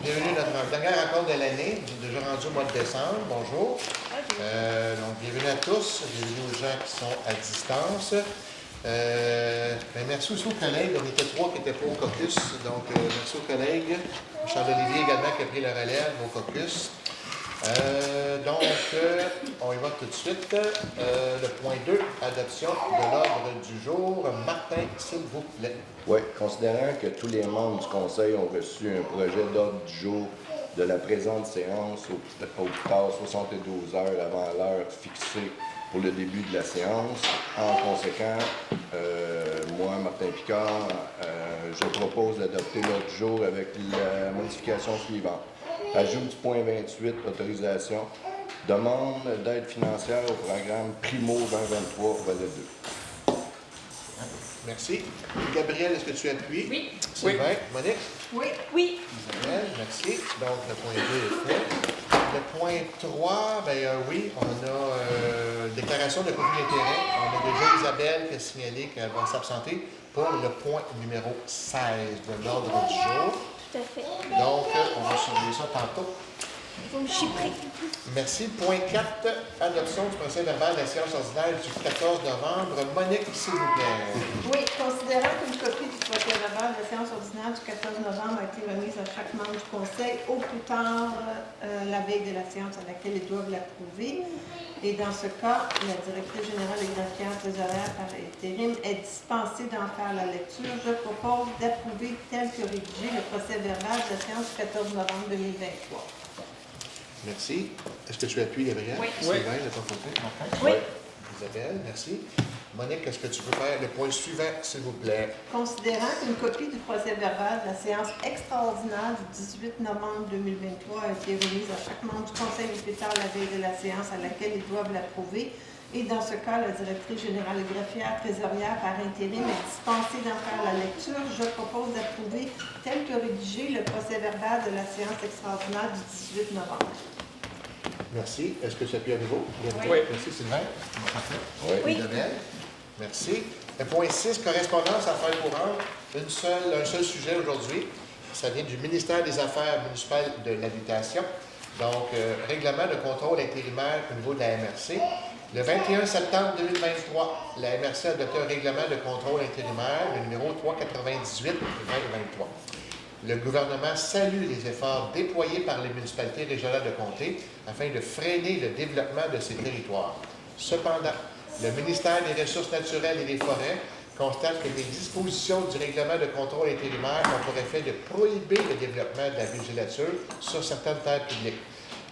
bienvenue à notre dernière rencontre de l'année. Nous sommes déjà rendus au mois de décembre. Bonjour. Donc, bienvenue à tous. Bienvenue aux gens qui sont à distance. Merci aussi aux collègues. On était 3 qui n'étaient pas au caucus. Donc, merci aux collègues. Charles-Olivier également qui a pris la relève au caucus. On y va tout de suite. Le point 2, adoption de l'ordre du jour. Martin, s'il vous plaît. Oui, considérant que tous les membres du Conseil ont reçu un projet d'ordre du jour de la présente séance au plus tard 72 heures avant l'heure fixée pour le début de la séance, en conséquent, moi, Martin Picard, je propose d'adopter l'ordre du jour avec la modification suivante. Ajout du point 28, autorisation, demande d'aide financière au programme Primo 2023, volet 2. Merci. Gabriel, est-ce que tu appuies? Oui. Sylvain, Oui. Monique? Oui. Oui. Isabelle, merci. Donc, le point 2 est fait. Le point 3, oui, on a déclaration de conflit d'intérêt. On a déjà Isabelle qui a signalé qu'elle va s'absenter pour le point numéro 16 de l'ordre du jour. Tout à fait. Donc, on va surveiller ça tantôt. Je suis prêt. Merci. Point 4, adoption du procès verbal de la séance ordinaire du 14 novembre. Monique, s'il vous plaît. Oui, considérant qu'une copie du procès verbal de la séance ordinaire du 14 novembre a été remise à chaque membre du Conseil au plus tard la veille de la séance à laquelle ils doivent l'approuver. Et dans ce cas, la directrice générale et greffière trésorière par intérim est dispensée d'en faire la lecture. Je propose d'approuver tel que rédigé le procès verbal de la séance du 14 novembre 2023. Merci. Est-ce que tu appuies, Gabriel? Oui. Sylvain, de ton côté? Martin? Oui. Isabelle, merci. Monique, est-ce que tu peux faire le point suivant, s'il vous plaît? Considérant qu'une copie du procès verbal de la séance extraordinaire du 18 novembre 2023 a été remise à chaque membre du Conseil au plus tard la veille de la séance à laquelle ils doivent l'approuver, et dans ce cas, la directrice générale et greffière trésorière par intérim est dispensée d'en faire la lecture, je propose d'approuver tel que rédigé le procès verbal de la séance extraordinaire du 18 novembre. Merci. Est-ce que tu appuies à nouveau? Oui. Merci, Sylvain. Oui. Isabelle? Merci. Le point 6, correspondance affaires courantes. Un seul sujet aujourd'hui. Ça vient du ministère des Affaires municipales de l'Habitation. Donc, règlement de contrôle intérimaire au niveau de la MRC. Le 21 septembre 2023, la MRC a adopté un règlement de contrôle intérimaire, le numéro 398-2023. Le gouvernement salue les efforts déployés par les municipalités régionales de comté afin de freiner le développement de ces territoires. Cependant, le ministère des Ressources naturelles et des Forêts constate que les dispositions du règlement de contrôle intérimaire ont pour effet de prohiber le développement de la villégiature sur certaines terres publiques.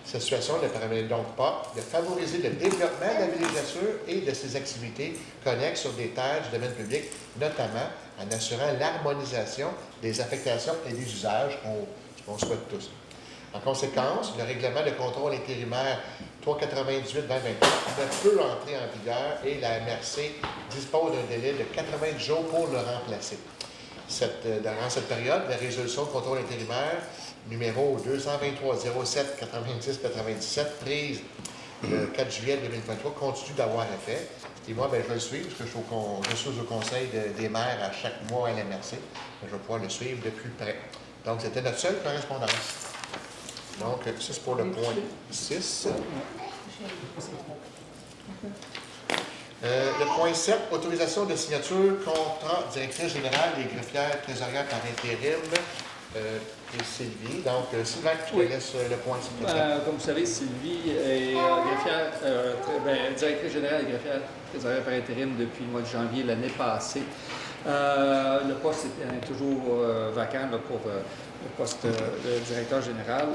Cette situation ne permet donc pas de favoriser le développement de la villégiature et de ses activités connexes sur des terres du domaine public, notamment en assurant l'harmonisation des affectations et des usages qu'on souhaite tous. En conséquence, le règlement de contrôle intérimaire 398-2023 ne peut entrer en vigueur et la MRC dispose d'un délai de 90 jours pour le remplacer. Durant cette période, la résolution de contrôle intérimaire numéro 223-07-90-97 prise le 4 juillet 2023 continue d'avoir effet. Et moi, je vais le suivre parce que je suis au conseil des maires à chaque mois à la MRC. Je vais pouvoir le suivre de plus près. Donc, c'était notre seule correspondance. Donc, ça, c'est pour le point 6. Le point 7, autorisation de signature, contrat directrice générale des greffières trésorières par intérim et Sylvie. Donc, Sylvain, je te laisse le point. Comme vous savez, Sylvie est directrice générale des greffières trésorières par intérim depuis le mois de janvier l'année passée. Le poste est toujours vacant là, pour le poste de directeur général,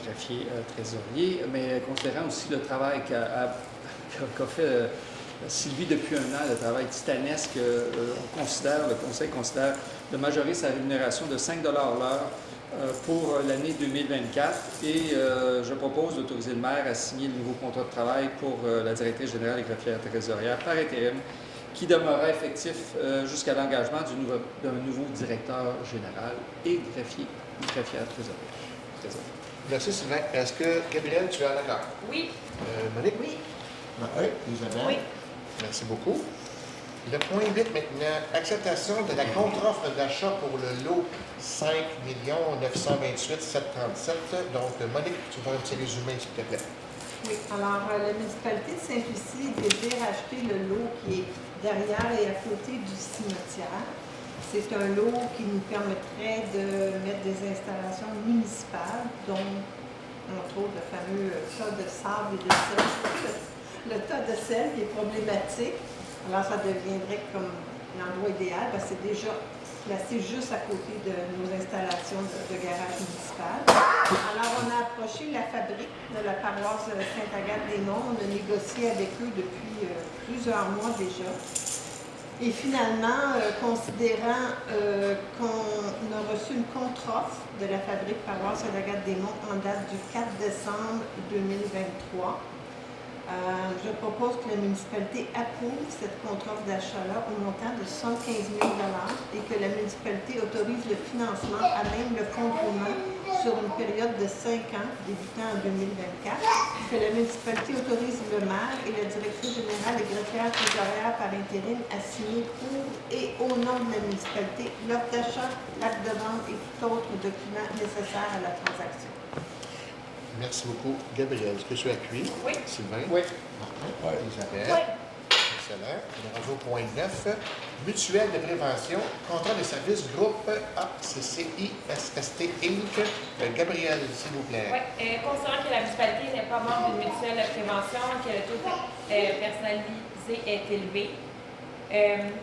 greffier trésorier, mais considérant aussi le travail qu'a fait Sylvie depuis un an, le travail titanesque, le Conseil considère de majorer sa rémunération de 5 $ l'heure pour l'année 2024 et je propose d'autoriser le maire à signer le nouveau contrat de travail pour la directrice générale et greffière trésorière par intérim qui demeurera effectif jusqu'à l'engagement d'un nouveau directeur général et greffière trésorière. Merci Sylvain. Est-ce que, Gabriel, tu es d'accord? Oui. Monique? Oui. Oui. Isabelle? Oui. Merci beaucoup. Le point 8 maintenant, acceptation de la contre-offre d'achat pour le lot 5 928 737. Donc, Monique, tu vas faire un petit résumé, s'il te plaît. Oui, alors la municipalité de Sainte-Lucie désire acheter le lot qui est derrière et à côté du cimetière. C'est un lot qui nous permettrait de mettre des installations municipales, dont, entre autres, le fameux tas de sable et de sel. Le tas de sel qui est problématique. Alors, ça deviendrait comme l'endroit idéal, parce que c'est déjà placé juste à côté de nos installations de garage municipal. Alors, on a approché la fabrique de la paroisse Sainte-Agathe-des-Monts. On a négocié avec eux depuis plusieurs mois déjà. Et finalement, considérant qu'on a reçu une contre-offre de la fabrique paroisse Sainte-Agathe-des-Monts en date du 4 décembre 2023, je propose que la municipalité approuve cette contre-offre d'achat-là au montant de 75 000 $ et que la municipalité autorise le financement à même le fonds de roulement sur une période de 5 ans, débutant en 2024, que la municipalité autorise le maire et la directrice générale et greffière trésorière par intérim à signer pour et au nom de la municipalité l'offre d'achat, l'acte de vente et tout autre document nécessaire à la transaction. Merci beaucoup. Gabriel, est-ce que tu appuies? Oui. Sylvain? Oui. Martin? Oui. Isabelle? Oui. Excellent. On est rendu au point 9. Mutuelle de prévention, contrat de service groupe ACCI SST Inc. Gabriel, s'il vous plaît. Oui, considérant que la municipalité n'est pas membre d'une mutuelle de prévention, que le taux personnalisé est élevé,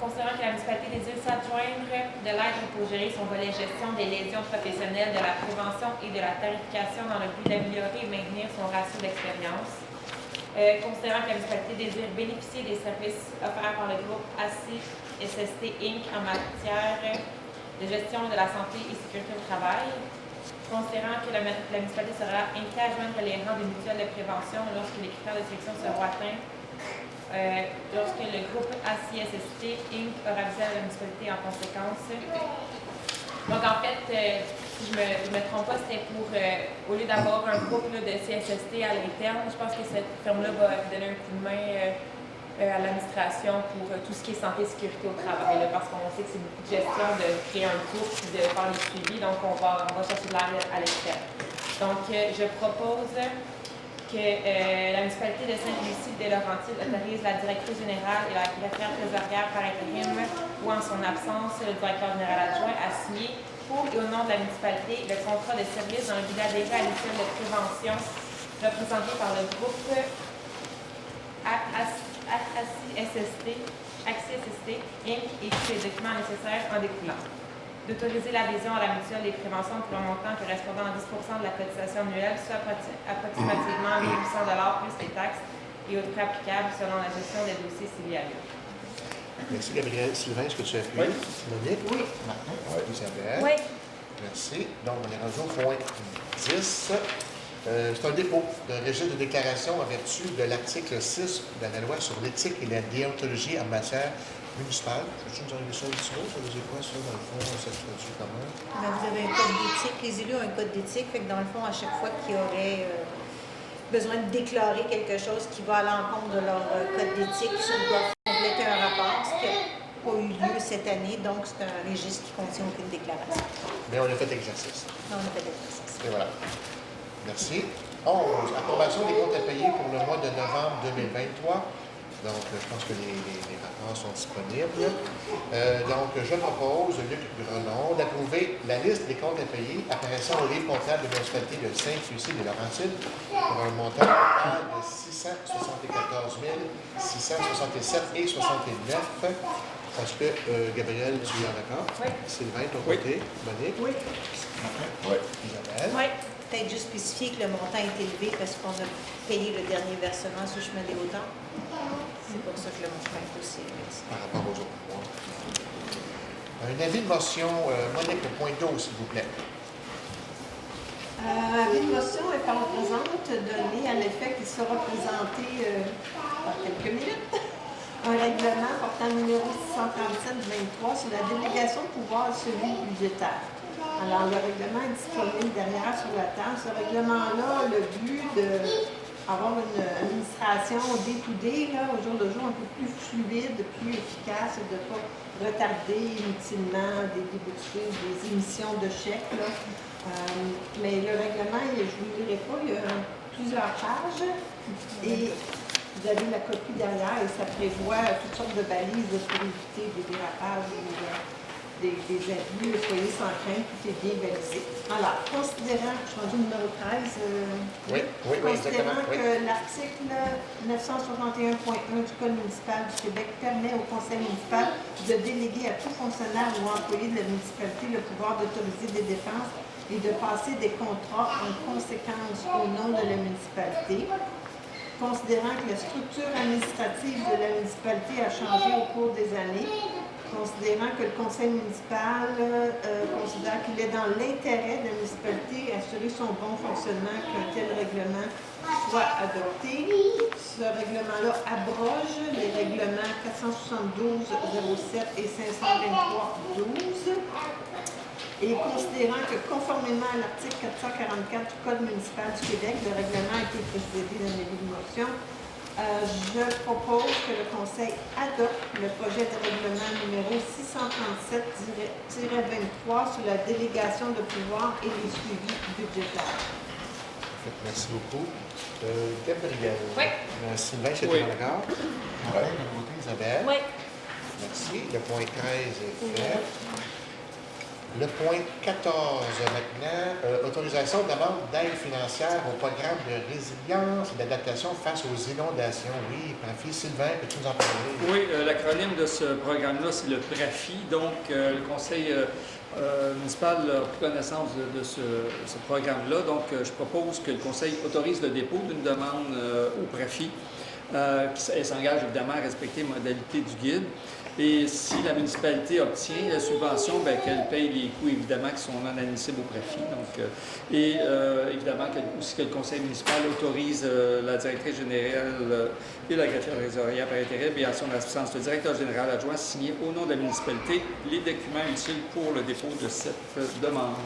considérant que la municipalité désire s'adjoindre de l'aide pour gérer son volet gestion des lésions professionnelles, de la prévention et de la tarification dans le but d'améliorer et maintenir son ratio d'expérience. Considérant que la municipalité désire bénéficier des services offerts par le groupe ACSST Inc. en matière de gestion de la santé et sécurité au travail. Considérant que la municipalité sera invitée à joindre les rangs des mutuelles de prévention lorsque les critères de sélection seront atteints. Lorsque le groupe ACSST Inc. aura visé à la municipalité en conséquence. Donc, en fait, si je me trompe pas, c'était pour, au lieu d'avoir un groupe là, de CSST à l'interne, je pense que cette firme-là va donner un coup de main à l'administration pour tout ce qui est santé et sécurité au travail, là, parce qu'on sait que c'est beaucoup de gestion de créer un groupe et de faire les suivis, donc on va chercher de l'aide à l'externe. Donc, je propose que la municipalité de Sainte-Lucie de Laurentides autorise la directrice générale et la greffière trésorière par intérim ou en son absence le directeur général adjoint à signer pour et au nom de la municipalité le contrat de service dans le but d'adhérer à l'utile de prévention représenté par le groupe ACSST Inc. et tous les documents nécessaires en découlant. D'autoriser l'adhésion à la mutuelle des préventions pour un montant correspondant à 10 % de la cotisation annuelle, soit approximativement 1 800 $ plus les taxes et autres frais applicables selon la gestion des dossiers civils. Merci, Gabriel. Sylvain, est-ce que tu appuies? Oui. Monique? Oui. Martin? Oui. Isabelle? Oui. Merci. Donc, on est rendu au point 10. C'est un dépôt d'un registre de déclaration en vertu de l'article 6 de la loi sur l'éthique et la déontologie en matière municipale. Peux-tu nous enlever ça un petit peu? Ça veut dire quoi, ça, dans le fond? Ça se traduit comment? Ben, vous avez un code d'éthique, les élus ont un code d'éthique, fait que dans le fond, à chaque fois qu'il y aurait besoin de déclarer quelque chose qui va à l'encontre de leur code d'éthique, ils doivent compléter un rapport, ce qui n'a pas eu lieu cette année, donc c'est un registre qui ne contient aucune déclaration. Mais on a fait exercice. Non, on a fait l'exercice. Et voilà. Merci. 11. Approbation des comptes à payer pour le mois de novembre 2023. Donc, je pense que les rapports sont disponibles. Donc, je propose, Luc Grenon, d'approuver la liste des comptes à payer apparaissant au livre comptable de la municipalité de Sainte-Lucie de Laurentides pour un montant total de 674 667 et 69. Est-ce que, Gabriel, tu es en accord? Oui. Sylvain, ton Oui. côté? Monique? Oui. Oui. Isabelle? Oui. Peut-être juste spécifier que le montant est élevé parce qu'on a payé le dernier versement sur le chemin des Hautans. C'est pour ça que le montant est aussi élevé. Par rapport aux autres mois. Un avis de motion, Monique, le point 12, s'il vous plaît. Avis de motion est par présente donné à l'effet qu'il sera présenté dans quelques minutes. Un règlement portant numéro 637-23 sur la délégation de pouvoir et suivi budgétaire. Alors, le règlement est disponible derrière sur la table. Ce règlement-là a le but de avoir une administration day-to-day, là, au jour le jour, un peu plus fluide, plus efficace, et de ne pas retarder inutilement des débuts de suite, des émissions de chèques. Là. Mais le règlement, je ne vous le dirai pas, il y a plusieurs pages et vous avez la copie derrière et ça prévoit toutes sortes de balises pour éviter des dérapages ou des abus. Soyez sans crainte, tout est bien balisé. Alors, considérant, je suis rendu numéro 13, considérant que l'article 961.1 du Code municipal du Québec permet au conseil municipal de déléguer à tout fonctionnaire ou employé de la municipalité le pouvoir d'autoriser des dépenses et de passer des contrats en conséquence au nom de la municipalité. Considérant que la structure administrative de la municipalité a changé au cours des années, considérant que le conseil municipal considère qu'il est dans l'intérêt de la municipalité d'assurer son bon fonctionnement, qu'un tel règlement soit adopté. Ce règlement-là abroge les règlements 472-07 et 523-12. Et considérant que, conformément à l'article 444 du Code municipal du Québec, le règlement a été précédé d'un avis de motion, je propose que le Conseil adopte le projet de règlement numéro 637-23 sur la délégation de pouvoir et les suivis budgétaires. Merci beaucoup. Gabriel. Oui. Sylvain, c'est Oui. d'accord? Martin, de côté, Isabelle. Oui. Merci. Le point 13 est fait. Le point 14 maintenant, autorisation de demande d'aide financière au programme de résilience et d'adaptation face aux inondations. Oui, PRAFI. Sylvain, peux-tu nous en parler? Oui, l'acronyme de ce programme-là, c'est le PRAFI. Donc, le conseil municipal a pris connaissance de ce programme-là. Donc, je propose que le conseil autorise le dépôt d'une demande au PRAFI. Elle s'engage évidemment à respecter les modalités du guide. Et si la municipalité obtient la subvention, qu'elle paye les coûts évidemment qui sont non admissibles au PRAFI. Donc, évidemment aussi que le conseil municipal autorise la directrice générale et la greffière trésorière par intérim et en son absence le directeur général adjoint à signer au nom de la municipalité les documents utiles pour le dépôt de cette demande.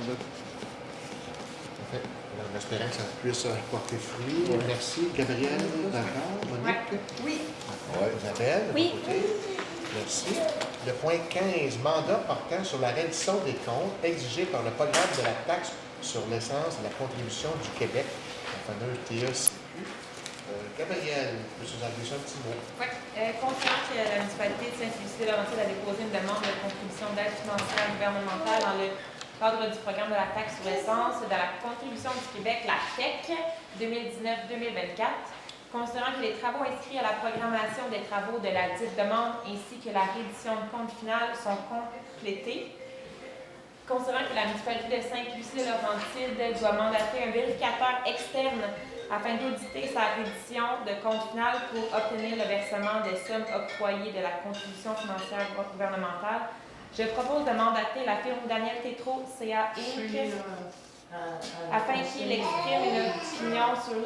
Parfait. En espérant que ça puisse porter fruit. Oui. Merci. Gabriel, d'accord? Monique? Oui. Isabelle, de Oui. votre côté. Merci. Le point 15, mandat portant sur la reddition des comptes exigés par le programme de la taxe sur l'essence et la contribution du Québec, la fameuse TECQ. Gabriel, peux-tu nous en dire un petit mot? Oui. Considérant que la municipalité de Sainte-Lucie-Laurentide a déposé une demande de contribution d'aide financière gouvernementale dans le cadre du programme de la taxe sur l'essence et de la contribution du Québec, la TEC 2019-2024, considérant que les travaux inscrits à la programmation des travaux de la dite demande ainsi que la reddition de compte final sont complétés, considérant que la municipalité de Sainte-Lucie-Laurentide doit mandater un vérificateur externe afin d'auditer sa reddition de compte final pour obtenir le versement des sommes octroyées de la contribution financière gouvernementale, je propose de mandater la firme Daniel Tétrault, CA Inc., afin qu'il exprime une opinion sur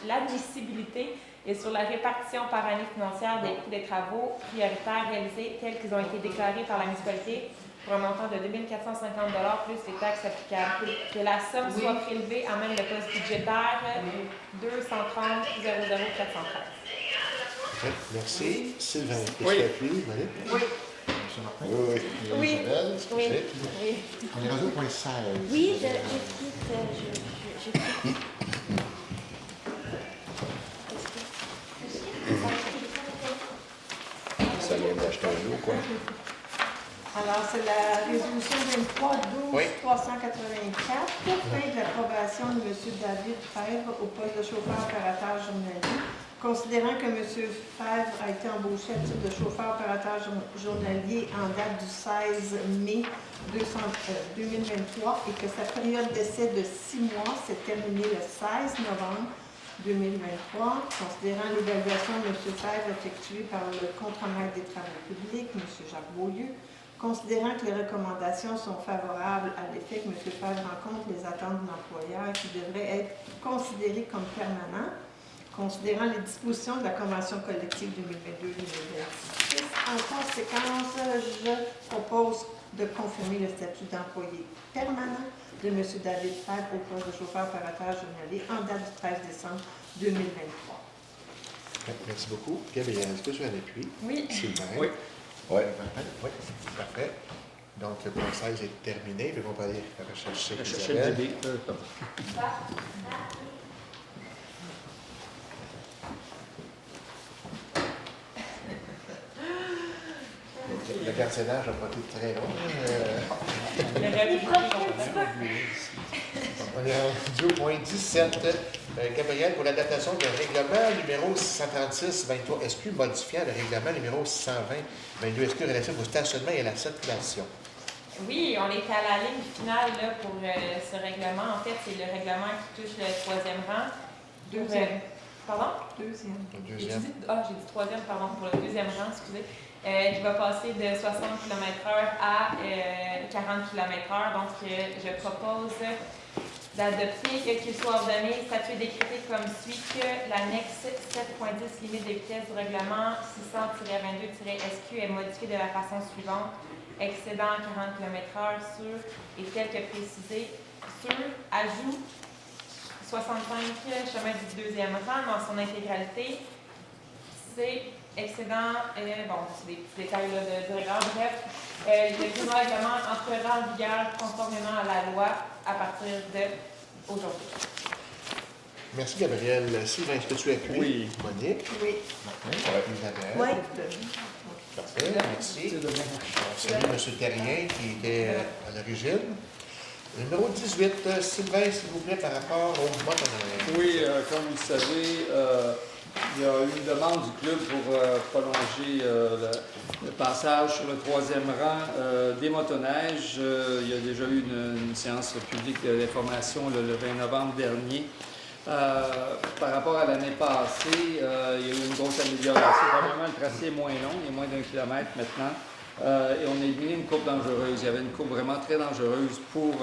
l'admissibilité et sur la répartition par année financière des coûts des travaux prioritaires réalisés tels qu'ils ont été déclarés par la municipalité pour un montant de 2 450 $ plus les taxes applicables. Que la somme soit prélevée en même le poste budgétaire 230 00 413. Merci. Sylvain, qu'est-ce Oui. que tu as appris? Oui. Monsieur Martin? Oui. Oui. Isabelle, Oui. excusez. On est rendu au point 16. Oui, je quitte. Ça vient d'acheter un lot, quoi. Alors, c'est la résolution 23-12-384, Oui. fin de l'approbation de M. David Fèvre au poste de chauffeur-opérateur journalier. Considérant que M. Fèvre a été embauché à titre de chauffeur-opérateur journalier en date du 16 mai 2023 et que sa période d'essai de 6 mois s'est terminée le 16 novembre 2023, considérant l'évaluation de M. Fèvre effectuée par le contre-maître des travaux publics, M. Jacques Beaulieu, considérant que les recommandations sont favorables à l'effet que M. Fèvre rencontre les attentes de l'employeur qui devrait être considéré comme permanent, considérant les dispositions de la Convention collective 2022-2026. En conséquence, je propose de confirmer le statut d'employé permanent de M. David Fèvre au poste de chauffeur-opérateur journalier en date du 13 décembre 2023. Merci beaucoup. Gabriel, est-ce que tu as un appui? Oui. Sylvain? Oui. Oui. Oui, parfait. Donc, le point 16 est terminé. Puis on peut aller rechercher Je cherchais Isabelle. le DB. Le gardiennage n'a pas été très long. On est rendu au point 17. Gabriel, pour l'adaptation du règlement numéro 636-23 SQ modifiant le règlement numéro 620-22 SQ relatif au stationnement et à la circulation. Oui, on est à la ligne finale là, pour ce règlement. En fait, c'est le règlement qui touche le troisième rang. Deuxième. Pardon? Deuxième. Le deuxième. J'ai dit troisième, pardon, pour le deuxième rang, excusez. Qui va passer de 60 km/h à 40 km/h. Donc, je propose d'adopter qu'il soit ordonné, statuer décrété comme suit que l'annexe 7.10 limite des vitesses du règlement 600-22-SQ est modifiée de la façon suivante. Excédant 40 km/h sur, et tel que précisé, sur ajout 65 chemin du deuxième rang dans son intégralité. C'est excédent, bon, c'est des petits détails là, de règlement. Bref, le nouveau règlement entrera en vigueur conformément à la loi à partir d'aujourd'hui. Merci, Gabriel. Sylvain, est-ce que tu appuies? Oui. Monique? Oui. Martin? Isabelle? Oui. Parfait, merci. Salut M. Terrien qui était à l'origine. Numéro 18, Sylvain, s'il vous plaît, par rapport au motoneige. Oui, comme vous le savez, il y a eu une demande du club pour prolonger le passage sur le troisième rang des motoneiges. Il y a déjà eu une séance publique d'information le 20 novembre dernier. Par rapport à l'année passée, il y a eu une grosse amélioration. Probablement, le tracé est moins long, il est moins d'1 kilomètre maintenant. Et on a éliminé une courbe dangereuse. Il y avait une courbe vraiment très dangereuse pour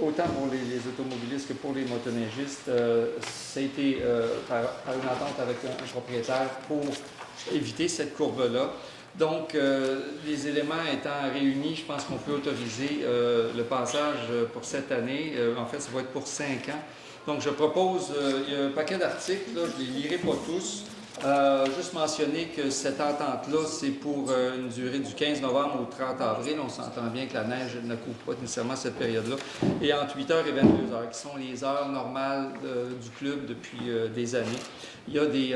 autant pour les automobilistes que pour les motoneigistes. Ça a été par une entente avec un propriétaire pour éviter cette courbe-là. Donc, les éléments étant réunis, je pense qu'on peut autoriser le passage pour cette année. En fait, ça va être pour 5 ans. Donc, je propose, il y a un paquet d'articles, là, je ne les lirai pas tous. Juste mentionner que cette entente-là, c'est pour une durée du 15 novembre au 30 avril. On s'entend bien que la neige ne couvre pas nécessairement cette période-là. Et entre 8h et 22h, qui sont les heures normales du club depuis des années. Il y a des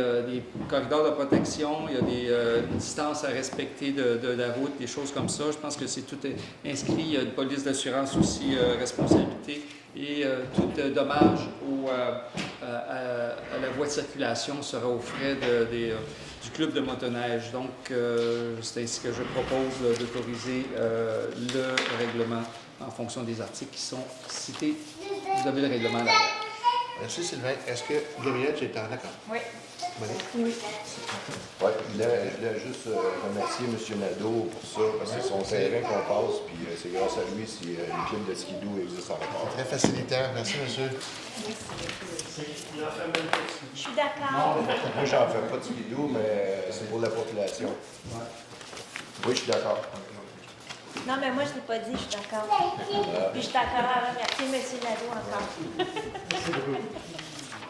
corridors de protection, il y a des distances à respecter de la route, des choses comme ça. Je pense que c'est tout inscrit. Il y a une police d'assurance aussi, responsabilité. Et tout dommage à la voie de circulation sera aux frais du club de motoneige. Donc, c'est ainsi que je propose d'autoriser le règlement en fonction des articles qui sont cités. Vous avez le règlement là. Merci, Sylvain. Est-ce que Gabriel, tu es en accord? Oui. Monique? Oui. Ouais, je voulais juste remercier M. Nadeau pour ça, parce que c'est son terrain qu'on passe, puis c'est grâce à lui si une club de skidoo existe encore. Très facilitaire. Merci, monsieur. Je suis d'accord. Moi, j'en fais pas de skidoo, mais c'est pour la population. Oui, je suis d'accord. Non, mais moi, je ne l'ai pas dit, je suis d'accord. Puis je suis d'accord à remercier M. Nadeau encore.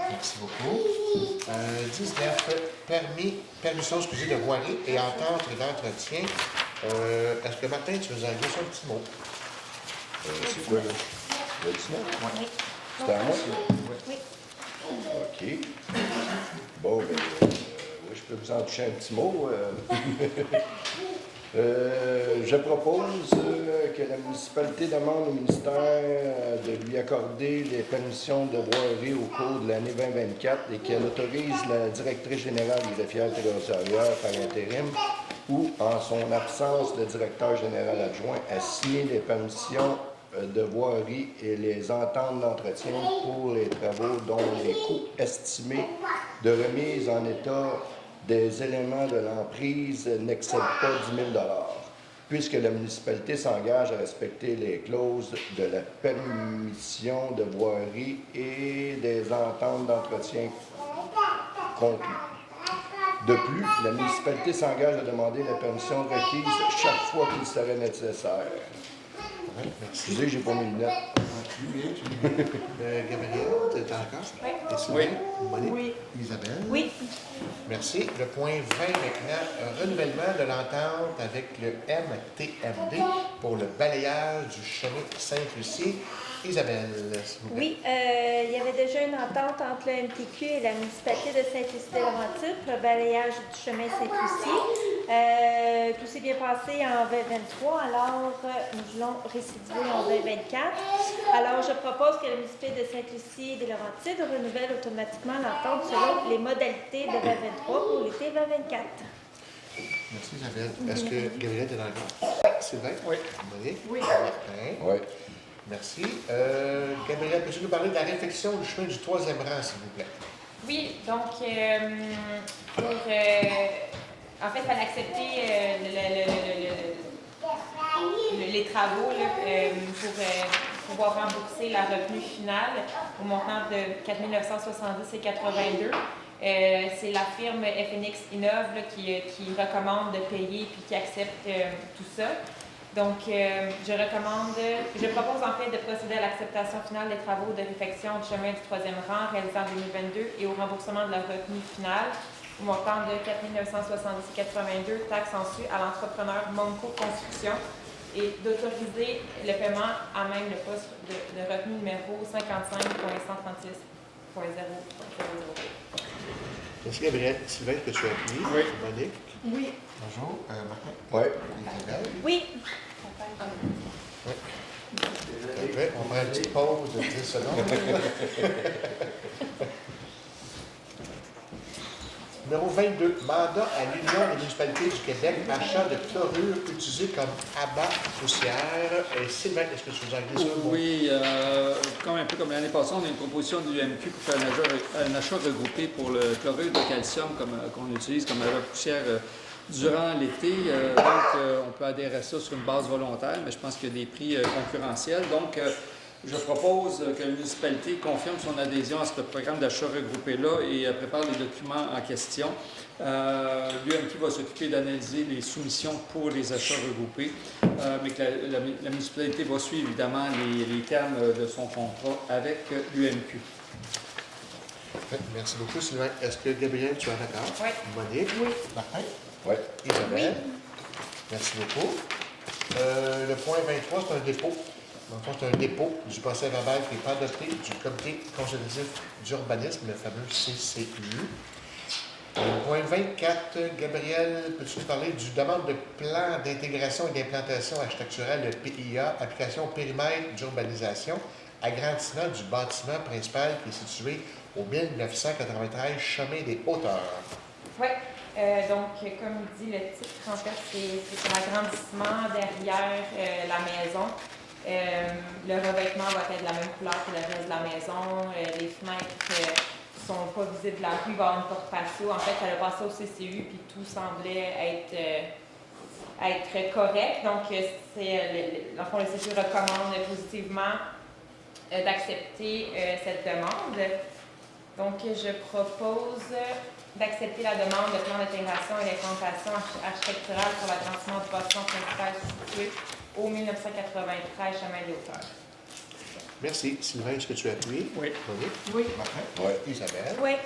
Merci beaucoup. 19, permission, excusez, de voirie et entente d'entretien. Est-ce que Martin, tu veux en glisser un petit mot? C'est quoi, là? Le 19? Oui. C'était à moi, ça? Oui. OK. Bon, ben, oui, je peux vous en toucher un petit mot. Je propose que la municipalité demande au ministère de lui accorder les permissions de voirie au cours de l'année 2024 et qu'elle autorise la directrice générale des greffières territoriales par intérim ou, en son absence, le directeur général adjoint à signer les permissions de voirie et les ententes d'entretien pour les travaux dont les coûts estimés de remise en état des éléments de l'emprise n'excèdent pas 10 000 puisque la municipalité s'engage à respecter les clauses de la permission de voirie et des ententes d'entretien conclu. De plus, la municipalité s'engage à demander la permission requise chaque fois qu'il serait nécessaire. Ouais, merci. Excusez, j'ai pas mes lunettes. Gabriel, tu es d'accord? Oui. Et Sylvain? Monique? Oui. Isabelle? Oui. Merci. Le point 20 maintenant, renouvellement de l'entente avec le MTMD pour le balayage du chemin Sainte-Lucie. Isabelle, s'il vous plaît. Oui, il y avait déjà une entente entre le MTQ et la municipalité de Sainte-Lucie-des-Laurentides pour le balayage du chemin Sainte-Lucie. Tout s'est bien passé en 2023, alors nous voulons récidiver en 2024. Alors, je propose que la municipalité de Sainte-Lucie-des-Laurentides renouvelle automatiquement l'entente selon les modalités de 2023 pour l'été 2024. Merci, Isabelle. Est-ce que Gabriel est dans le groupe? Sylvain? Oui. Monique? Oui. Martin? Oui. Merci. Gabriel, peux-tu nous parler de la réfection du chemin du troisième rang, s'il vous plaît? Oui, donc, en fait, il fallait accepter les travaux là, pour pouvoir rembourser la retenue finale au montant de 4 970,82 $. C'est la firme FNX Innov là, qui recommande de payer puis qui accepte tout ça. Donc, je propose en fait de procéder à l'acceptation finale des travaux de réfection du chemin du troisième rang réalisé en 2022 et au remboursement de la retenue finale au montant de 4 970,82 $, taxes en su à l'entrepreneur Monco Construction et d'autoriser le paiement à même le poste de retenue numéro 55.136.0. Merci, Gabriel. Sylvain, est-ce que tu as appuyé? Oui. Monique? Oui. Bonjour. Martin? Oui. Isabelle? Oui. Parfait. On prend une petite pause de 10 secondes. Numéro 22, mandat à l'Union des municipalités du Québec, achat de chlorure utilisé comme abat poussière. Sylvain, est-ce que tu nous en dis ça? Oui, comme un peu comme l'année passée, on a une proposition de l'UMQ pour faire un achat regroupé pour le chlorure de calcium qu'on utilise comme abat poussière durant l'été. Donc, on peut adhérer à ça sur une base volontaire, mais je pense qu'il y a des prix concurrentiels. Donc, je propose que la municipalité confirme son adhésion à ce programme d'achat regroupé-là et prépare les documents en question. L'UMQ va s'occuper d'analyser les soumissions pour les achats regroupés, mais que la municipalité va suivre évidemment les termes de son contrat avec l'UMQ. Merci beaucoup, Sylvain. Est-ce que Gabriel, tu es d'accord? Oui. Monique? Oui. Martin? Oui. Isabelle? Merci beaucoup. Le point 23, c'est un dépôt. Dans le fond, c'est un dépôt du procès verbal qui n'est pas adopté du comité consultatif d'urbanisme, le fameux CCU. Point 24, Gabriel, peux-tu nous parler du demande de plan d'intégration et d'implantation architecturale, le PIA, application périmètre d'urbanisation, agrandissement du bâtiment principal qui est situé au 1993 Chemin des Hauteurs? Oui, donc comme dit le titre, en fait, c'est l'agrandissement derrière la maison. Le revêtement va être de la même couleur que le reste de la maison. Les fenêtres ne sont pas visibles de la rue, il va y avoir une porte patio. En fait, ça a passé au CCU, puis tout semblait être correct. Donc, dans le fond, le CCU recommande positivement d'accepter cette demande. Donc, je propose d'accepter la demande de plan d'intégration et d'implantation architecturale pour l'agrandissement du bâtiment principal situé au 1993 Chemin des Hauteurs. Merci. Sylvain, est-ce que tu as appuyé? Oui. Monique? Oui. Martin? Oui. Isabelle? Oui.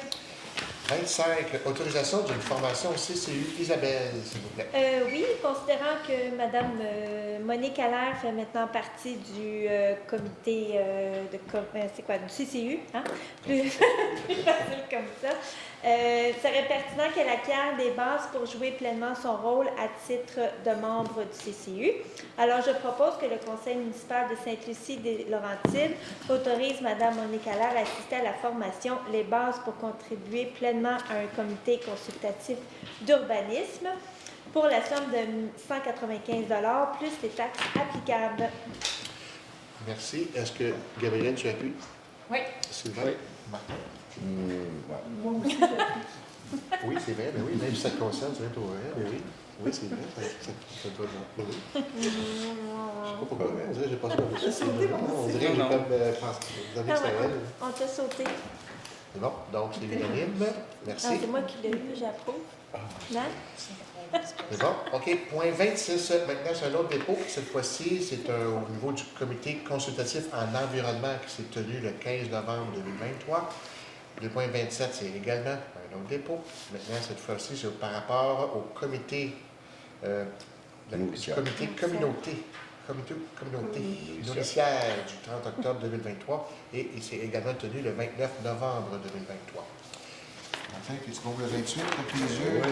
25, autorisation d'une formation CCU. Isabelle, s'il vous plaît. Oui, considérant que Mme Monique Allaire fait maintenant partie du comité du CCU, hein? Plus facile comme ça. Serait pertinent qu'elle acquiert des bases pour jouer pleinement son rôle à titre de membre du CCU. Alors, je propose que le conseil municipal de Sainte-Lucie-des-Laurentides autorise Mme Monique Allaire à assister à la formation Les bases pour contribuer pleinement à un comité consultatif d'urbanisme pour la somme de 195 $ plus les taxes applicables. Merci. Est-ce que, Gabriel, tu appuies? Oui. Sylvain? Oui. Martin? Ouais. Moi aussi, Oui, c'est vrai. Ben oui, même si ça te concerne, tu es au vrai. Ben oui. Oui, c'est vrai. Ça doit être oui. Je sais pas pourquoi. On dirait que j'ai pas ça. On dirait que j'ai comme pensé. Vous avez que c'était elle. On t'a sauté. C'est bon, donc c'est unanime. Ah, Merci. c'est moi qui l'ai lu, j'approuve. Non? C'est bon. OK. Point 26. Maintenant, c'est un autre dépôt. Cette fois-ci, c'est au niveau du comité consultatif en environnement qui s'est tenu le 15 novembre 2023. Le point 27, c'est également un autre dépôt. Maintenant, cette fois-ci, c'est par rapport au comité, communauté nourricière du 30 octobre 2023 et il s'est également tenu le 29 novembre 2023. Martin, qu'est-ce qu'on veut le 28 avec les yeux? Oui.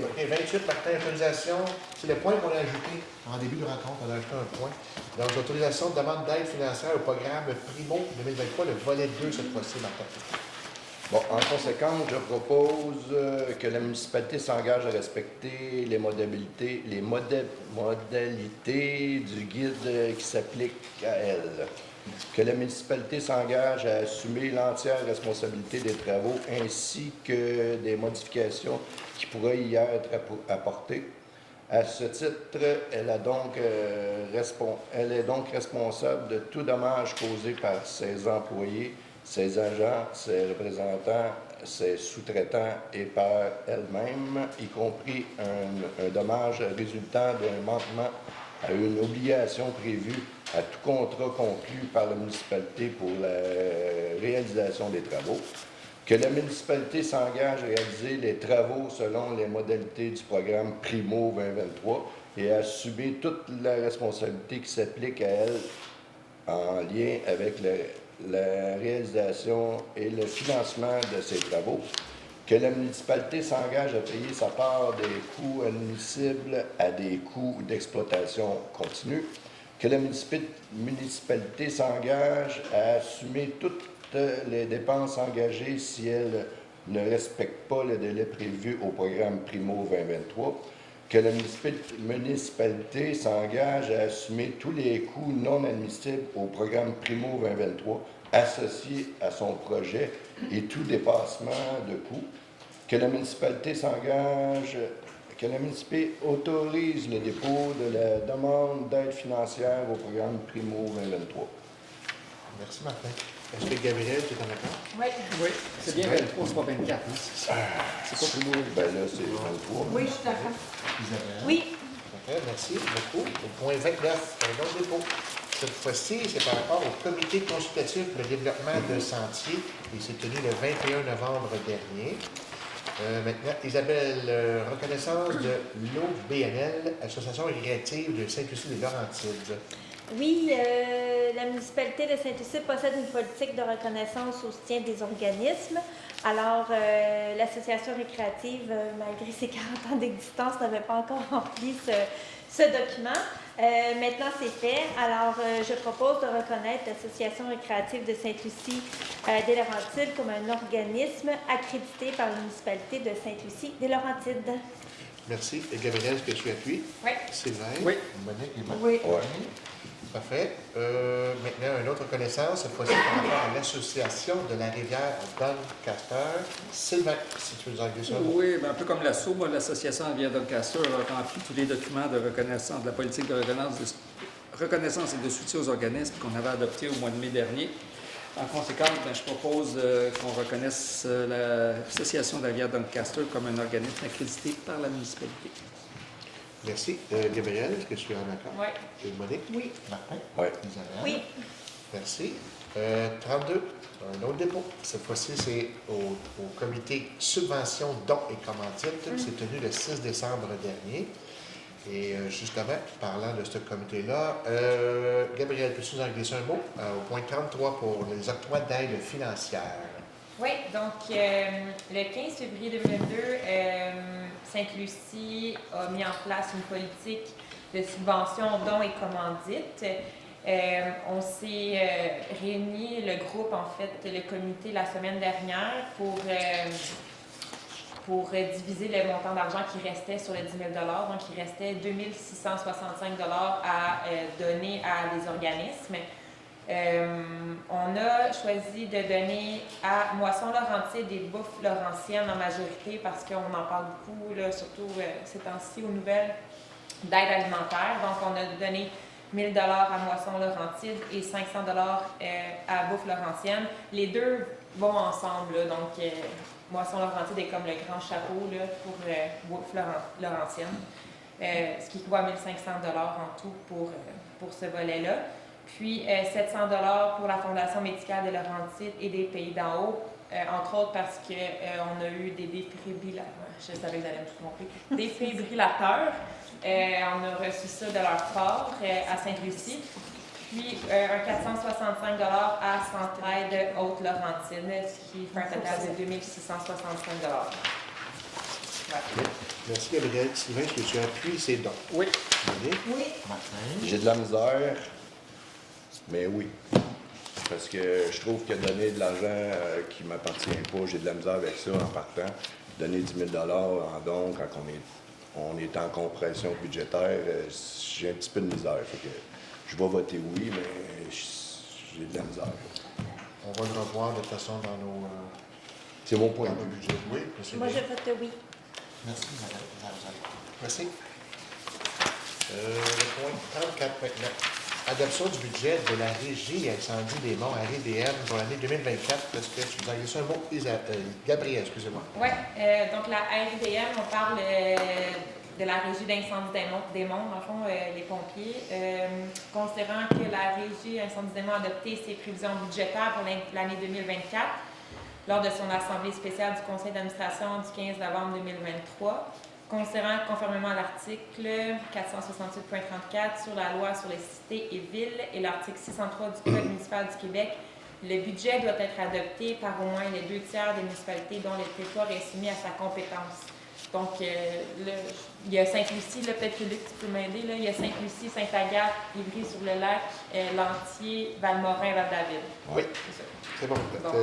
OK, 28, Martin, autorisation. C'est le point qu'on a ajouté en début de rencontre. On a ajouté un point. Donc, autorisation de demande d'aide financière au programme Primo 2023, le volet 2 cette fois-ci, Martin. Bon, en conséquence, je propose que la municipalité s'engage à respecter les modalités du guide qui s'applique à elle. Que la municipalité s'engage à assumer l'entière responsabilité des travaux ainsi que des modifications qui pourraient y être apportées. À ce titre, elle est donc responsable de tout dommage causé par ses employés, ses agents, ses représentants, ses sous-traitants et par elle-même, y compris un dommage résultant d'un manquement à une obligation prévue à tout contrat conclu par la municipalité pour la réalisation des travaux. Que la municipalité s'engage à réaliser les travaux selon les modalités du programme Primo 2023 et à assumer toute la responsabilité qui s'applique à elle en lien avec la réalisation et le financement de ces travaux. Que la municipalité s'engage à payer sa part des coûts admissibles à des coûts d'exploitation continue. Que la municipalité s'engage à assumer toutes les dépenses engagées si elle ne respecte pas le délai prévu au programme Primo 2023. Que la municipalité s'engage à assumer tous les coûts non admissibles au programme Primo 2023 associés à son projet et tout dépassement de coûts. Que la municipalité autorise le dépôt de la demande d'aide financière au programme Primo 2023. Merci, Martin. Est-ce que Gabriel, tu es en accord? Oui. Oui, c'est bien 23, c'est pas 24. Hein. C'est pas plus lourd. Ben là, c'est 23. Oui, je suis d'accord. Isabelle? Oui. OK, merci beaucoup. Au point 29, un autre dépôt. Cette fois-ci, c'est par rapport au comité consultatif pour le développement de sentiers. Il s'est tenu le 21 novembre dernier. Maintenant, Isabelle, reconnaissance de l'OBNL, Association récréative de Sainte-Lucie-des-Laurentides. Oui, la municipalité de Saint-Lucie possède une politique de reconnaissance au soutien des organismes. Alors, l'association récréative, malgré ses 40 ans d'existence, n'avait pas encore rempli ce document. Maintenant, c'est fait. Alors, je propose de reconnaître l'Association récréative de Sainte-Lucie des Laurentides comme un organisme accrédité par la municipalité de Sainte-Lucie des Laurentides. Merci. Et Gabriel, est-ce que tu appuies? Oui. Sylvain? Oui. Monique et Marc? Oui. Ouais. Parfait. Maintenant, une autre reconnaissance, cette fois-ci par rapport à l'association de la rivière Doncaster. Sylvain, si tu veux nous en dire ça. Oui, ben un peu comme l'ASSO, moi, l'association Rivière Doncaster a rempli tous les documents de reconnaissance, de la politique de reconnaissance et de soutien aux organismes qu'on avait adopté au mois de mai dernier. En conséquence, ben, je propose qu'on reconnaisse l'association de la Rivière Doncaster comme un organisme accrédité par la municipalité. Merci. Gabriel, est-ce que tu es en accord? Oui. Et Monique? Oui. Martin? Oui. Isabelle? Oui. Merci. 32, un autre dépôt. Cette fois-ci, c'est au comité subvention, dons et commandites. C'est tenu le 6 décembre dernier. Et justement, parlant de ce comité-là, Gabriel, peux-tu nous en glisser un mot au point 33 pour les octrois d'aide financière? Oui, donc le 15 février 2022, Sainte-Lucie a mis en place une politique de subvention, dons et commandites. On s'est réunis, le groupe, en fait, le comité, la semaine dernière pour diviser le montant d'argent qui restait sur les 10 000 $. Donc, il restait 2 665 $ à donner à des organismes. On a choisi de donner à Moisson Laurentides et Bouffe Laurentienne en majorité parce qu'on en parle beaucoup, là, surtout ces temps-ci aux nouvelles, d'aide alimentaire. Donc, on a donné 1 000 $ à Moisson Laurentides et 500 $ à Bouffe Laurentienne. Les deux vont ensemble. Là. Donc, Moisson Laurentide est comme le grand chapeau là, pour Laurentienne, ce qui équivaut à 1 500 $ en tout pour ce volet-là. Puis 700 $ pour la Fondation médicale de Laurentides et des Pays d'en haut, entre autres parce qu'on a eu des défibrillateurs. Je savais que vous allez me tromper. Défibrillateurs. On a reçu ça de leur part à Sainte-Lucie. Puis un 465 $ à Centraide Haute-Laurentine, ce qui fait un total de 2 665 $. Okay. Merci, Gabriel. Sylvain, est-ce que tu appuies ces dons? Oui. Oui. J'ai de la misère, mais oui. Parce que je trouve que donner de l'argent qui ne m'appartient pas, j'ai de la misère avec ça en partant. Donner 10 000 $ en don quand on est en compression budgétaire, j'ai un petit peu de misère. Fait que je vais voter oui, mais j'ai de la misère. On va le revoir de toute façon dans nos, C'est mon point dans de nos vue. budgets. Oui, monsieur. Moi, je vote oui. Merci, Madame Lazare. Merci. Le point 34 maintenant. Adoption du budget de la Régie incendie des monts RIDM pour l'année 2024. Est-ce que tu nous as laissé un mot, Gabriel, excusez-moi. Oui, donc la RIDM, on parle de la Régie d'incendie des monts, dans le fond, les pompiers. Considérant que la Régie incendie des monts a adopté ses prévisions budgétaires pour l'année 2024 lors de son assemblée spéciale du Conseil d'administration du 15 novembre 2023, considérant conformément à l'article 468.34 sur la loi sur les cités et villes et l'article 603 du Code municipal du Québec, le budget doit être adopté par au moins les 2/3 des municipalités dont le territoire est soumis à sa compétence. Donc, il y a Sainte-Lucie, peut-être que Luc, tu peux m'aider, il y a Sainte-Lucie, Sainte-Agathe, Ivry-sur-le-Lac, Lantier, Valmorin, Val-David. Oui, C'est ça. c'est bon. Donc,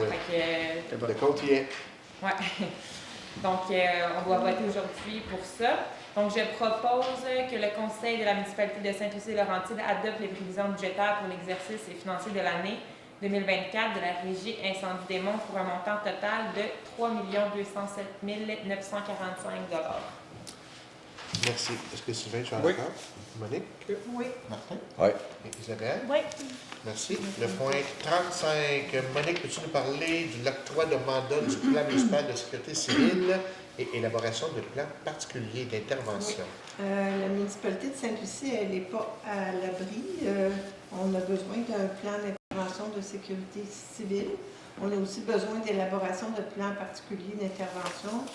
Le compte y est. ouais. Donc, on doit voter aujourd'hui pour ça. Donc, je propose que le Conseil de la municipalité de Sainte-Lucie-Laurentide adopte les prévisions budgétaires pour l'exercice et financier de l'année 2024 de la Régie incendie des monts pour un montant total de 3 207 945 $. Merci. Est-ce que Sylvain, tu as Oui. d'accord? Monique? Oui. Martin? Oui. Et Isabelle? Oui. Merci. Le point 35. Monique, peux-tu nous parler de l'octroi de mandat du plan municipal de sécurité civile et élaboration de plans particuliers d'intervention? La municipalité de Sainte-Lucie, elle n'est pas à l'abri. On a besoin d'un plan d'intervention de sécurité civile. On a aussi besoin d'élaboration de plans particuliers d'intervention,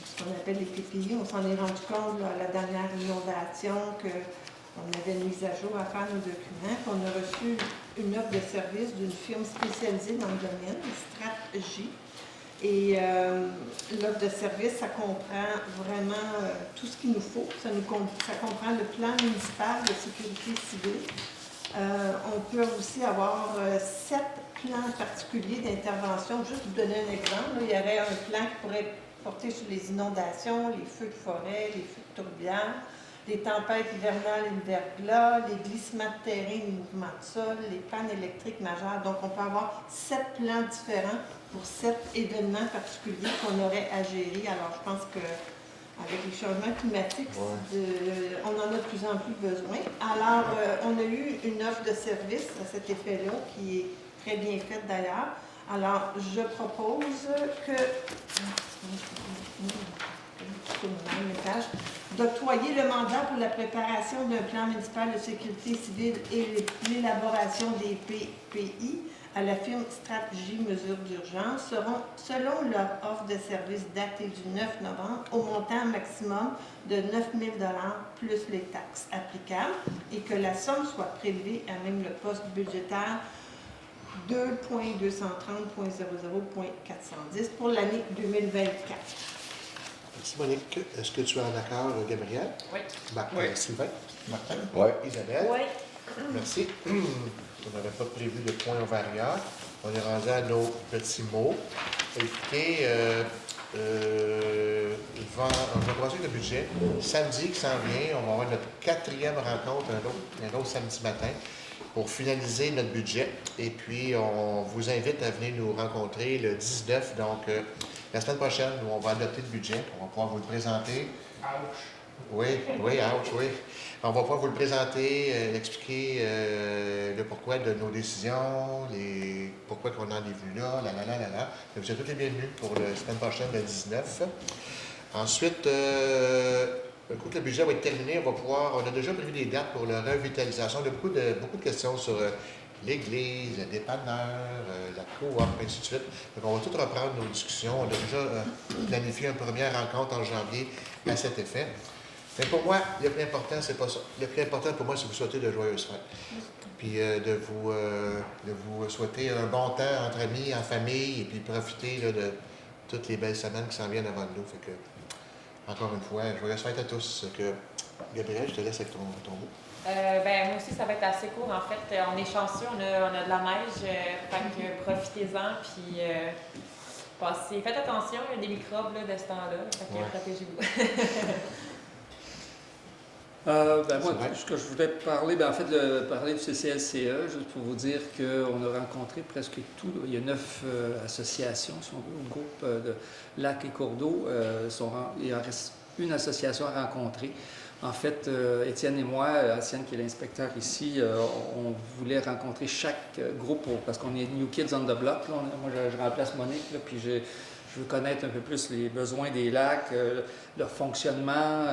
ce qu'on appelle les PPI. On s'en est rendu compte là, à la dernière inondation qu'on avait une mise à jour à faire nos documents. On a reçu une offre de service d'une firme spécialisée dans le domaine, Stratégie. Et l'offre de service, ça comprend vraiment tout ce qu'il nous faut. Ça comprend le plan municipal de sécurité civile. On peut aussi avoir 7 plans particuliers d'intervention. Juste pour vous donner un exemple, là, il y aurait un plan qui pourrait porter sur les inondations, les feux de forêt, les feux de tourbière, les tempêtes hivernales et le verglas, les glissements de terrain, les mouvements de sol, les pannes électriques majeures. Donc, on peut avoir 7 plans différents pour 7 événements particuliers qu'on aurait à gérer. Alors, je pense qu'avec les changements climatiques, on en a de plus en plus besoin. Alors, on a eu une offre de service à cet effet-là, qui est très bien faite d'ailleurs. Alors, je propose d'octroyer le mandat pour la préparation d'un plan municipal de sécurité civile et l'élaboration des PPI à la firme Stratégie Mesures d'urgence selon leur offre de service datée du 9 novembre au montant maximum de 9 000 $ plus les taxes applicables et que la somme soit prélevée à même le poste budgétaire 2.230.00.410 pour l'année 2024. Merci, Monique. Est-ce que tu es en accord, Gabriel? Oui. Martin, Oui. Sylvain? Martin? Oui. Isabelle? Oui. Merci. On n'avait pas prévu de point au variable. On est rendu à nos petits mots. Écoutez, on va commencer avec le budget. Samedi qui s'en vient, on va avoir notre 4e rencontre, un autre samedi matin, pour finaliser notre budget. Et puis, on vous invite à venir nous rencontrer le 19. Donc, la semaine prochaine, nous, on va adopter le budget. On va pouvoir vous le présenter. Oui, oui, ouch, oui. On va pouvoir vous le présenter, expliquer le pourquoi de nos décisions, pourquoi qu'on en est venu là, là. Vous êtes tous les bienvenus pour la semaine prochaine, le 19. Ensuite, un coup que le budget va être terminé, on a déjà prévu des dates pour la revitalisation. On a beaucoup de questions sur l'église, le dépanneur, la coop, ainsi de suite. Donc, on va tout reprendre nos discussions. On a déjà planifié une première rencontre en janvier à cet effet. Mais pour moi, le plus important, c'est pas ça. Le plus important pour moi, c'est de vous souhaiter de joyeuses fêtes. Puis de vous souhaiter un bon temps entre amis, en famille, et puis profiter là, de toutes les belles semaines qui s'en viennent avant nous. Fait que, encore une fois, joyeuses fêtes à tous. Gabriel, je te laisse avec ton mot. Moi aussi, ça va être assez court. En fait, on est chanceux, on a de la neige, fait que profitez-en, puis faites attention, il y a des microbes là, de ce temps-là, fait que protégez-vous. Moi, ce que je voulais parler, parler du CCLCE, juste pour vous dire qu'on a rencontré presque tout. Il y a 9 associations, si on veut, au groupe de lacs et cours d'eau. Il en reste une association à rencontrer. En fait, Étienne et moi, Étienne qui est l'inspecteur ici, on voulait rencontrer chaque groupe parce qu'on est New Kids on the Block. Là. Moi, je remplace Monique, là, puis je veux connaître un peu plus les besoins des lacs, leur fonctionnement,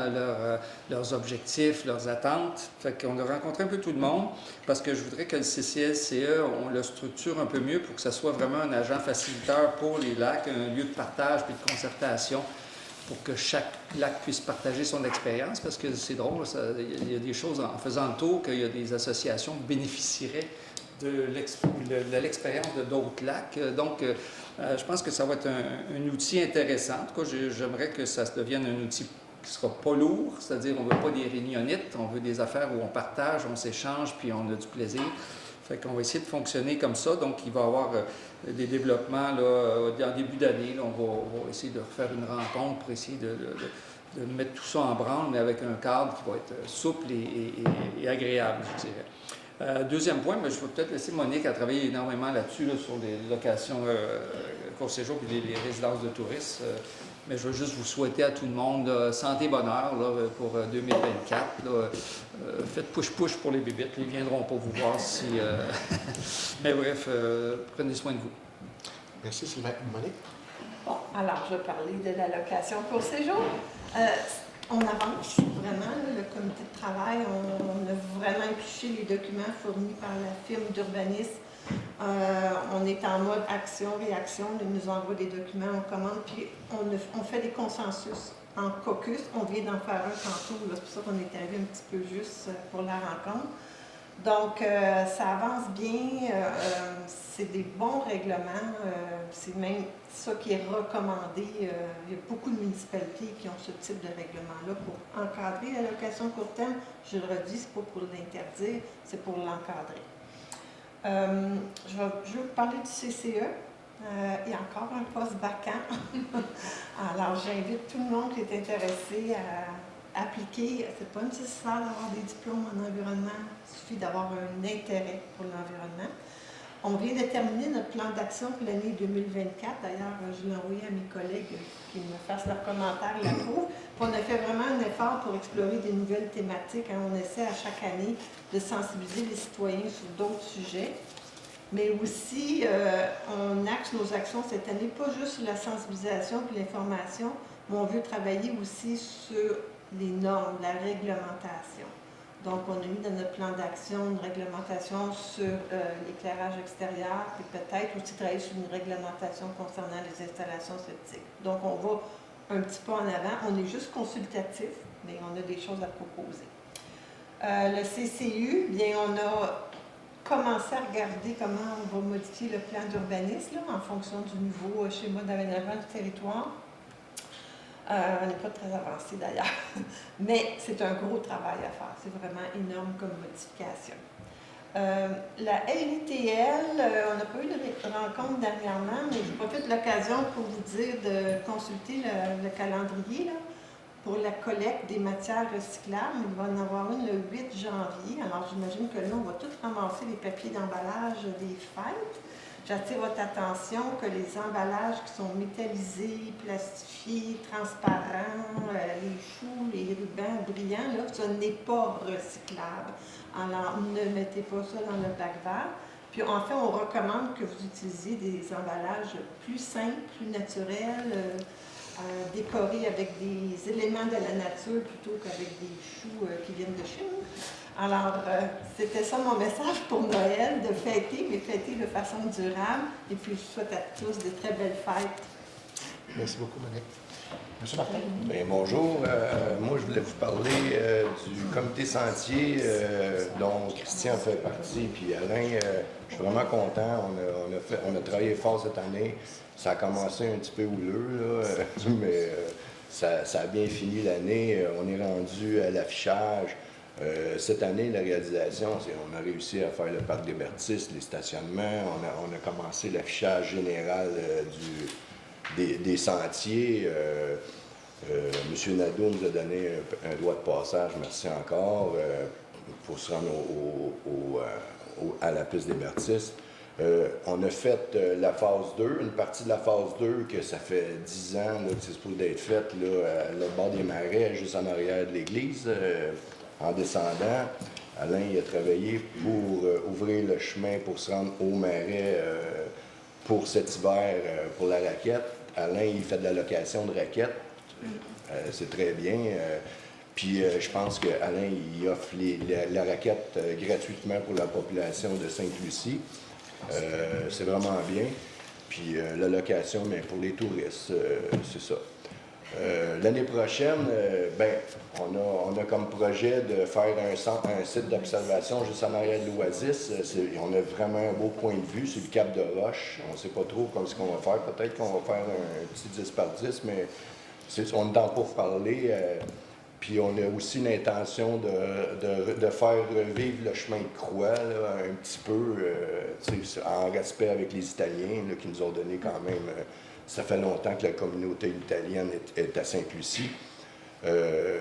leurs objectifs, leurs attentes. Fait qu'on a rencontré un peu tout le monde parce que je voudrais que le CCLCE, on le structure un peu mieux pour que ça soit vraiment un agent facilitateur pour les lacs, un lieu de partage puis de concertation pour que chaque lac puisse partager son expérience, parce que c'est drôle, il y a des choses en faisant le tour qu'il y a des associations qui bénéficieraient de l'expérience de d'autres lacs. Donc, je pense que ça va être un outil intéressant. En tout cas, j'aimerais que ça devienne un outil qui ne sera pas lourd, c'est-à-dire on ne veut pas des réunionites, on veut des affaires où on partage, on s'échange, puis on a du plaisir. Fait qu'on va essayer de fonctionner comme ça. Donc, il va y avoir des développements là, en début d'année. On va essayer de refaire une rencontre pour essayer de mettre tout ça en branle, mais avec un cadre qui va être souple et agréable, je dirais. Deuxième point, je vais peut-être laisser Monique à travailler énormément là-dessus, là, sur les locations court séjour et les résidences de touristes. Mais je veux juste vous souhaiter à tout le monde santé, bonheur là, pour 2024. Là. Faites push-push pour les bébites. Ils ne viendront pas vous voir si... Mais bref, prenez soin de vous. Merci, Sylvain. Monique? Bon, alors, je vais parler de la location pour séjour. On avance vraiment, là, le comité de travail, on a vraiment épluché les documents fournis par la firme d'urbanisme. On est en mode action-réaction, ils nous envoient des documents, on commande, puis on fait des consensus en caucus. On vient d'en faire un tantôt, c'est pour ça qu'on est arrivé un petit peu juste pour la rencontre. Donc, ça avance bien, c'est des bons règlements, c'est même ça qui est recommandé. Il y a beaucoup de municipalités qui ont ce type de règlement-là pour encadrer la location court terme. Je le redis, ce n'est pas pour l'interdire, c'est pour l'encadrer. Je veux vous parler du CCE. Il y a encore un poste vacant. Alors, j'invite tout le monde qui est intéressé à appliquer. Ce n'est pas nécessaire d'avoir des diplômes en environnement. Il suffit d'avoir un intérêt pour l'environnement. On vient de terminer notre plan d'action pour l'année 2024. D'ailleurs, je l'ai envoyé à mes collègues qui me fassent leurs commentaires et l'approuvent. On a fait vraiment un effort pour explorer des nouvelles thématiques. On essaie à chaque année de sensibiliser les citoyens sur d'autres sujets. Mais aussi, on axe nos actions cette année, pas juste sur la sensibilisation et l'information, mais on veut travailler aussi sur les normes, la réglementation. Donc, on a mis dans notre plan d'action une réglementation sur l'éclairage extérieur, et peut-être aussi travailler sur une réglementation concernant les installations septiques. Donc, on va un petit peu en avant. On est juste consultatif, mais on a des choses à proposer. Le CCU, bien, on a commencé à regarder comment on va modifier le plan d'urbanisme en fonction du nouveau schéma d'aménagement du territoire. On n'est pas très avancé d'ailleurs, mais c'est un gros travail à faire. C'est vraiment énorme comme modification. La LITL, on n'a pas eu de rencontre dernièrement, mais je profite de l'occasion pour vous dire de consulter le calendrier là, pour la collecte des matières recyclables. Il va en avoir une le 8 janvier. Alors, j'imagine que là, on va tous ramasser les papiers d'emballage des fêtes. J'attire votre attention que les emballages qui sont métallisés, plastifiés, transparents, les choux, les rubans brillants, là, ce n'est pas recyclable. Alors, ne mettez pas ça dans le bac vert. Puis, en fait, on recommande que vous utilisiez des emballages plus simples, plus naturels, décorés avec des éléments de la nature plutôt qu'avec des choux qui viennent de chez nous. Alors, c'était ça mon message pour Noël, de fêter, mais fêter de façon durable. Et puis, je souhaite à tous de très belles fêtes. Merci beaucoup, Monique. Monsieur Martin? Bien, bonjour. Moi, je voulais vous parler du comité sentier dont Christian fait partie. Puis Alain, je suis vraiment content. On a travaillé fort cette année. Ça a commencé un petit peu houleux, là, mais ça a bien fini l'année. On est rendu à l'affichage. Cette année, la réalisation, on a réussi à faire le parc des Bertistes, les stationnements. On a commencé l'affichage général des sentiers. M. Nadeau nous a donné un droit de passage, merci encore, pour se rendre à la piste des Bertistes. On a fait la phase 2, une partie de la phase 2 que ça fait 10 ans là, que c'est supposé d'être faite, là, le bord des marais, juste en arrière de l'église. En descendant, Alain il a travaillé pour ouvrir le chemin pour se rendre au marais pour cet hiver, pour la raquette. Alain, il fait de la location de raquettes. C'est très bien. Puis je pense qu'Alain, il offre la raquette gratuitement pour la population de Sainte-Lucie. C'est vraiment bien. Puis la location, mais pour les touristes, c'est ça. L'année prochaine, on a comme projet de faire un site d'observation juste en arrière de l'Oasis. On a vraiment un beau point de vue sur le cap de Roche. On ne sait pas trop ce qu'on va faire. Peut-être qu'on va faire un petit 10 par 10, mais on ne tend pas pour parler. Puis on a aussi une intention de faire revivre le chemin de croix là, un petit peu, en respect avec les Italiens là, qui nous ont donné quand même... Ça fait longtemps que la communauté italienne est à Sainte-Lucie.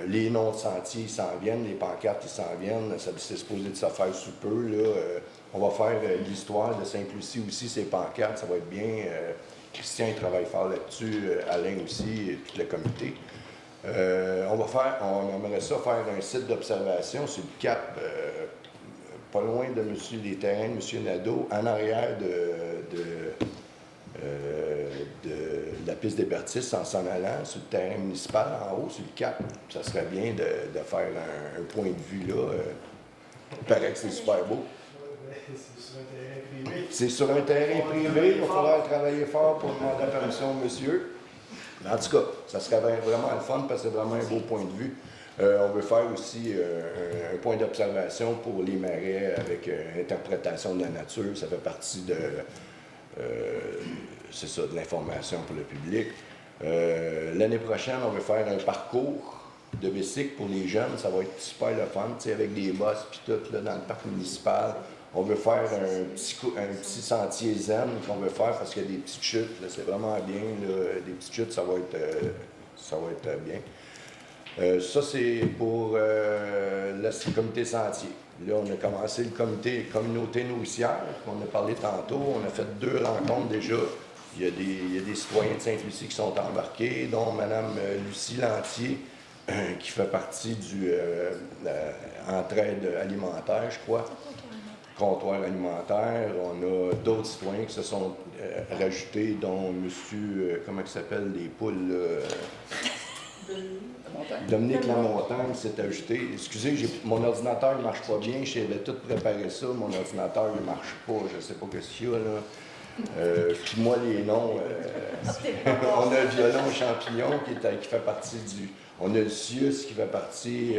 Les noms de sentiers s'en viennent, les pancartes s'en viennent. C'est supposé de se faire sous peu. Là. On va faire l'histoire de Sainte-Lucie aussi, ces pancartes, ça va être bien. Christian il travaille fort là-dessus, Alain aussi, et tout le comité. On aimerait ça faire un site d'observation sur le cap, pas loin de les terrains de M. Nadeau, en arrière de la piste des Bertistes en s'en allant sur le terrain municipal en haut, sur le cap. Ça serait bien de faire un point de vue là. Il paraît que c'est super beau. C'est sur un terrain privé. Il va falloir travailler fort pour demander la permission au monsieur. Mais en tout cas, ça serait vraiment le fun parce que c'est vraiment un beau point de vue. On veut faire aussi un point d'observation pour les marais avec interprétation de la nature. Ça fait partie de... c'est ça, de l'information pour le public. L'année prochaine, on veut faire un parcours de bicycle pour les jeunes. Ça va être super le fun, avec des bosses puis tout là, dans le parc municipal. On veut faire un petit sentier zen qu'on veut faire parce qu'il y a des petites chutes. Là, c'est vraiment bien. Là, des petites chutes, ça va être bien. Ça, c'est pour le comité sentier. Là, on a commencé le communauté nourricière, qu'on a parlé tantôt. On a fait 2 rencontres déjà. Il y a des citoyens de Sainte-Lucie qui sont embarqués, dont Mme Lucie Lantier, qui fait partie du entraide alimentaire, je crois. Comptoir alimentaire. On a d'autres citoyens qui se sont rajoutés, dont M. comment il s'appelle, les poules... Dominique Lamontagne s'est ajouté. Excusez, mon ordinateur ne marche pas bien. J'avais tout préparé ça. Mon ordinateur ne marche pas. Je ne sais pas ce qu'il y a là. Puis moi, les noms, on a le violon champignon qui fait partie du... On a le Sius qui fait partie...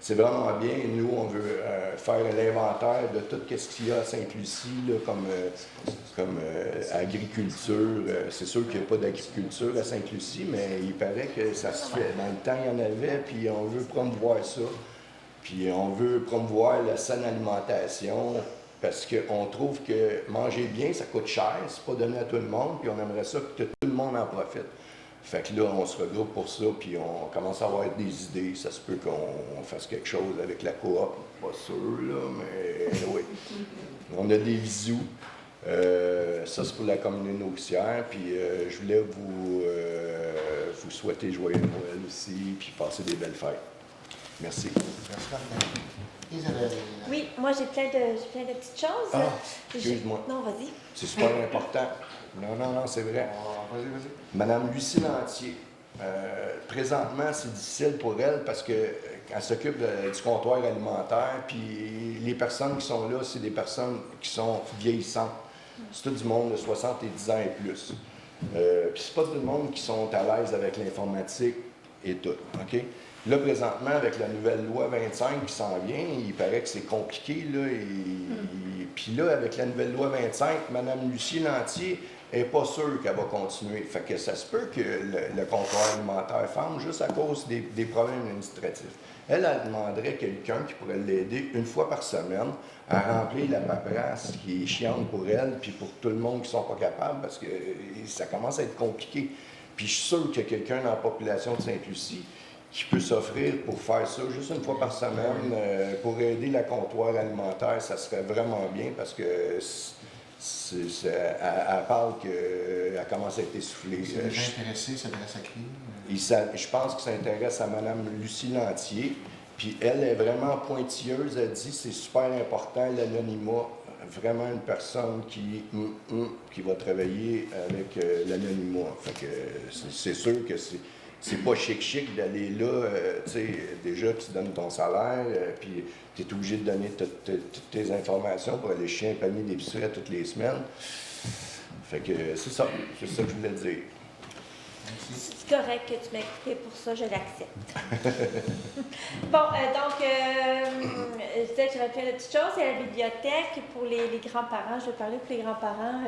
c'est vraiment bien. Nous, on veut faire l'inventaire de tout ce qu'il y a à Sainte-Lucie, là, comme agriculture. C'est sûr qu'il n'y a pas d'agriculture à Sainte-Lucie, mais il paraît que ça se fait. Dans le temps, il y en avait, puis on veut promouvoir ça. Puis on veut promouvoir la saine alimentation, parce qu'on trouve que manger bien, ça coûte cher, c'est pas donné à tout le monde, puis on aimerait ça que tout le monde en profite. Fait que là, on se regroupe pour ça, puis on commence à avoir des idées. Ça se peut qu'on fasse quelque chose avec la coop, pas sûr, là, mais oui. On a des visous. Ça, c'est pour la communauté nourricière. Puis je voulais vous souhaiter joyeux Noël aussi, puis passer des belles fêtes. Merci. Merci, Martin. Isabelle. Oui, moi j'ai plein de petites choses. Ah, excuse-moi. Non, vas-y. C'est super important. Non, c'est vrai. Vas-y, vas-y. Madame Lucie Lantier, présentement, c'est difficile pour elle parce qu'elle s'occupe du comptoir alimentaire, puis les personnes qui sont là, c'est des personnes qui sont vieillissantes. C'est tout du monde de 70 ans et plus. Puis c'est pas tout le monde qui sont à l'aise avec l'informatique et tout, OK? Là, présentement, avec la nouvelle loi 25 qui s'en vient, il paraît que c'est compliqué, là. Puis là, avec la nouvelle loi 25, Mme Lucie Lantier n'est pas sûre qu'elle va continuer. Fait que ça se peut que le comptoir alimentaire ferme juste à cause des problèmes administratifs. Elle demanderait quelqu'un qui pourrait l'aider une fois par semaine à remplir la paperasse qui est chiante pour elle, puis pour tout le monde qui ne sont pas capables, parce que ça commence à être compliqué. Puis je suis sûr qu'il y a quelqu'un dans la population de Sainte-Lucie qui peut s'offrir pour faire ça juste une fois par semaine, pour aider la comptoir alimentaire. Ça serait vraiment bien, parce que elle parle qu'elle commence à être essoufflée. Si les gens intéressés s'adressent à qui? Je pense que ça intéresse à Mme Lucie Lantier. Puis elle est vraiment pointilleuse. Elle dit c'est super important, l'anonymat. Vraiment une personne qui va travailler avec l'anonymat. Fait que c'est sûr que c'est pas chic d'aller là. Tu sais, déjà, tu donnes ton salaire, puis tu es obligé de donner toutes tes informations pour aller chier un panier d'épicerie toutes les semaines. Fait que c'est ça que je voulais dire. C'est correct que tu m'aies expliqué pour ça, je l'accepte. Bon, je disais que j'avais plein de petites choses. Il y a la bibliothèque pour les grands-parents. Je vais parler pour les grands-parents.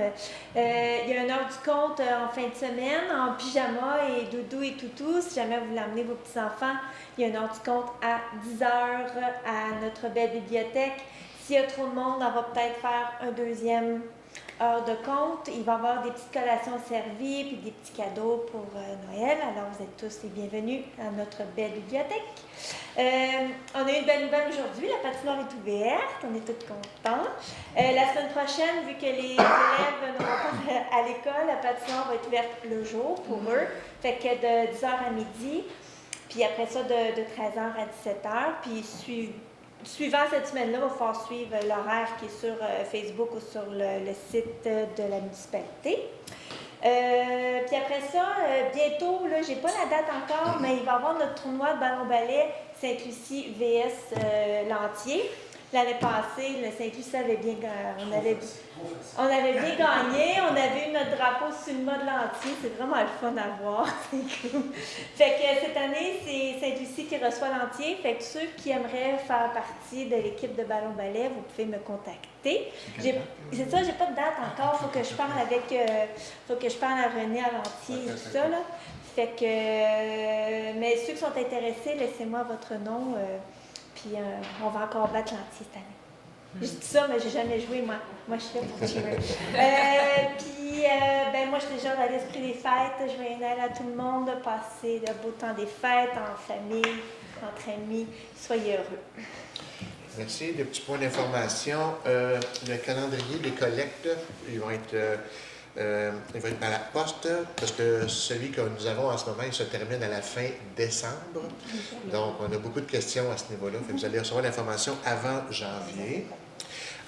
Il y a une heure du compte en fin de semaine, en pyjama et doudou et toutou. Si jamais vous voulez emmener vos petits-enfants, il y a une heure du compte à 10 heures à notre belle bibliothèque. S'il y a trop de monde, on va peut-être faire un deuxième heure de compte. Il va y avoir des petites collations servies puis des petits cadeaux pour Noël. Alors, vous êtes tous les bienvenus à notre belle bibliothèque. On a eu une belle nouvelle aujourd'hui. La patinoire est ouverte. On est tous contents. La semaine prochaine, vu que les élèves n'auront pas à l'école, la patinoire va être ouverte le jour pour eux. Fait que de 10h à midi. Puis après ça, de 13h à 17h. Puis suivant cette semaine-là, il va falloir suivre l'horaire qui est sur Facebook ou sur le site de la municipalité. Puis après ça, bientôt, là, j'ai pas la date encore, mais il va y avoir notre tournoi de ballon-ballet Sainte-Lucie VS Lantier. L'année passée, le Sainte-Lucie avait bien gagné. On avait bien gagné. On avait eu notre drapeau sur le mât de Lantier. C'est vraiment le fun à voir. C'est cool. Fait que cette année, c'est Sainte-Lucie qui reçoit Lantier. Fait que ceux qui aimeraient faire partie de l'équipe de ballon-ballet, vous pouvez me contacter. C'est ça, j'ai pas de date encore. Faut que je parle à René à Lantier et tout ça, là. Fait que, mais ceux qui sont intéressés, laissez-moi votre nom. Puis on va encore battre Lantier cette année. Je dis ça, mais j'ai jamais joué, moi. Moi, je suis là pour jouer. Puis, moi, je suis déjà dans l'esprit des fêtes. Je vais aller à tout le monde, passer le beau temps des fêtes en famille, entre amis. Soyez heureux. Merci. Des petits points d'information. Le calendrier des collectes, ils vont être à la poste, parce que celui que nous avons en ce moment, il se termine à la fin décembre. Donc, on a beaucoup de questions à ce niveau-là. Vous allez recevoir l'information avant janvier.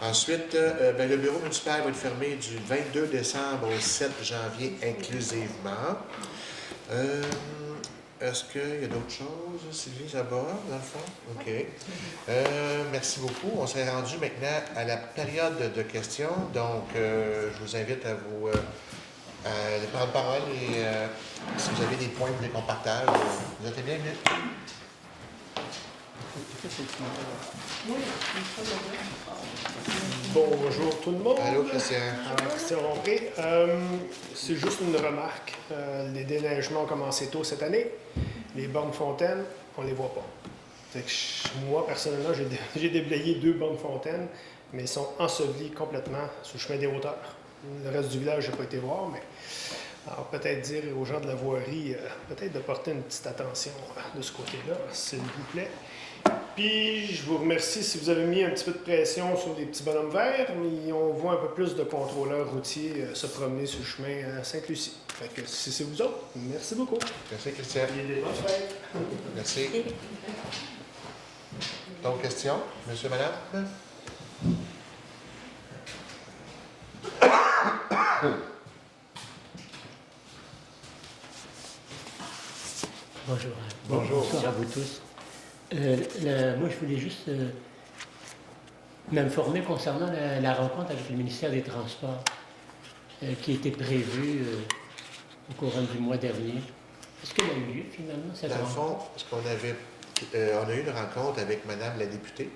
Ensuite, le bureau municipal va être fermé du 22 décembre au 7 janvier inclusivement. Est-ce qu'il y a d'autres choses, Sylvie Zabor, dans le fond? OK. Merci beaucoup. On s'est rendu maintenant à la période de questions. Donc, je vous invite à vous prendre la parole et si vous avez des points qu'on partage, vous êtes les bienvenus. Bonjour tout le monde. Allô, Christian. Christian Rompré. C'est juste une remarque. Les déneigements ont commencé tôt cette année. Les bornes fontaines, on ne les voit pas. Fait que moi, personnellement, j'ai déblayé 2 bornes fontaines, mais ils sont ensevelis complètement sur le chemin des hauteurs. Le reste du village, je n'ai pas été voir, mais alors peut-être dire aux gens de la voirie, peut-être de porter une petite attention de ce côté-là, s'il vous plaît. Puis, je vous remercie si vous avez mis un petit peu de pression sur les petits bonhommes verts, mais on voit un peu plus de contrôleurs routiers se promener sur le chemin à Sainte-Lucie. Fait que si c'est vous autres, merci beaucoup. Merci, Christian. Et des bonnes fêtes. Merci. D'autres questions, monsieur, madame? Bonjour. Bonjour. Bonsoir à vous tous. Moi, je voulais juste m'informer concernant la rencontre avec le ministère des Transports qui était prévue au courant du mois dernier. Est-ce qu'elle a eu lieu finalement, cette Dans le rencontre? fond, ce qu'on avait, on a eu une rencontre avec madame la députée.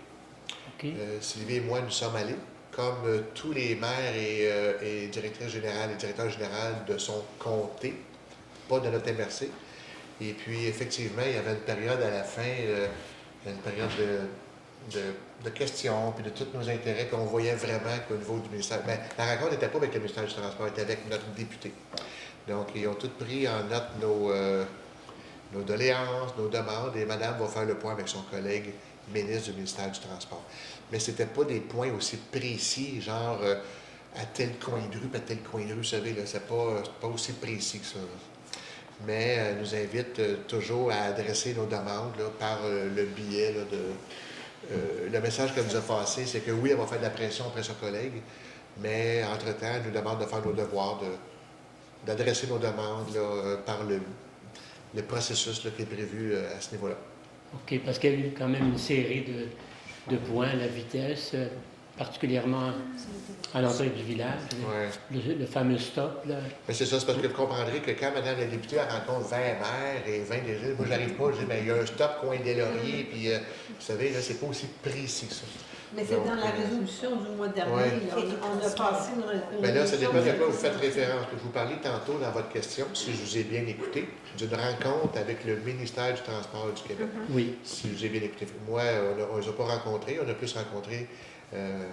OK. Sylvie et moi, nous sommes allés, comme tous les maires et directrices générales et directeurs généraux de son comté, pas de notre MRC. Et puis, effectivement, il y avait une période à la fin, une période de questions, puis de tous nos intérêts qu'on voyait vraiment qu'au niveau du ministère. Bien, la rencontre n'était pas avec le ministère du Transport, elle était avec notre député. Donc, ils ont tous pris en note nos doléances, nos demandes, et madame va faire le point avec son collègue ministre du ministère du Transport. Mais ce n'était pas des points aussi précis, genre à tel coin de rue, puis à tel coin de rue, vous savez, là, c'est pas aussi précis que ça. Mais elle nous invite toujours à adresser nos demandes là, par le biais là, le message qu'elle nous a passé, c'est que oui, elle va faire de la pression après son collègue, mais entre-temps, elle nous demande de faire nos devoirs, d'adresser nos demandes là, par le processus là, qui est prévu à ce niveau-là. OK, parce qu'il y a eu quand même une série de points, la vitesse, particulièrement à l'entrée du village, Ouais. le fameux stop. Là. Mais c'est ça, c'est parce que vous comprendrez que quand Mme la députée elle rencontre 20 maires et 20 DG, moi j'arrive pas, je dis, ben, il y a un stop coin des lauriers, puis vous savez, là, c'est pas aussi précis que ça. Mais c'est Donc, dans la résolution du mois dernier, ouais. là, on a passé une Ben là, ça dépend de résolution. quoi vous faites référence. Je vous parlais tantôt dans votre question, si je vous ai bien écouté, d'une rencontre avec le ministère du Transport du Québec. Oui. Si je vous ai bien écouté. Moi, on ne les a pas rencontrés, on a plus rencontré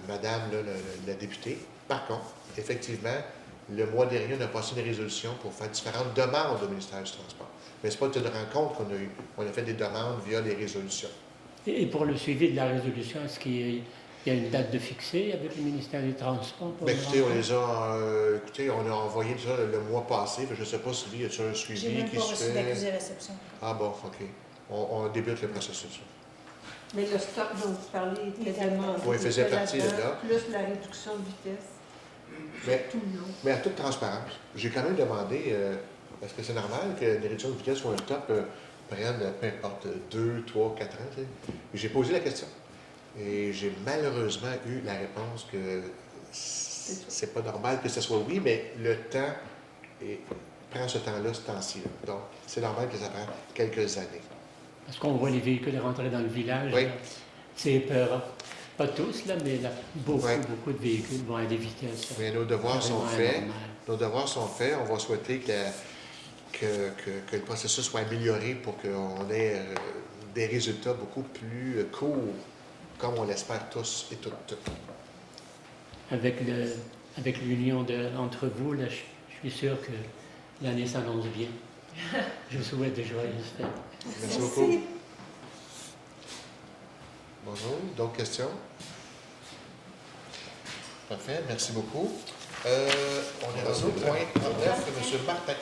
Madame là, la députée. Par contre, effectivement, le mois dernier, on a passé une résolution pour faire différentes demandes au ministère du Transport. Mais ce n'est pas une rencontre qu'on a eue. On a fait des demandes via les résolutions. Et pour le suivi de la résolution, est-ce qu'il y a une date de fixée avec le ministère des Transports? Ben, écoutez, on a envoyé ça le mois passé. Je ne sais pas s'il y a un suivi J'ai même qui pas se reçu fait. d'accusé-réception. Ah bon, OK. On débute le processus. Mais le stop dont vous parlez était tellement... Oui, il faisait partie de là. Plus la réduction de vitesse. Mais, Tout le long. mais à toute transparence, j'ai quand même demandé, est-ce que c'est normal que les réductions de vitesse ou un stop prennent, peu importe, 2, 3, 4 ans? Tu sais? J'ai posé la question. Et j'ai malheureusement eu la réponse que c'est pas normal que ce soit oui, mais le temps prend ce temps-là, ce temps-ci. Donc, c'est normal que ça prenne quelques années. Parce qu'on voit les véhicules rentrer dans le village. Oui. là. C'est épeurant. Pas tous, là, mais beaucoup, Oui. beaucoup de véhicules vont à des vitesses. Mais nos devoirs sont carrément faits. anormales. Nos devoirs sont faits. On va souhaiter que le processus soit amélioré pour qu'on ait des résultats beaucoup plus courts, comme on l'espère tous et toutes. Avec l'union entre vous, là, je suis sûr que l'année s'annonce bien. Je vous souhaite de joyeuses fêtes. Merci beaucoup. Bonjour. D'autres questions? Parfait. Merci beaucoup. On est rendu au point 39, M. Martin.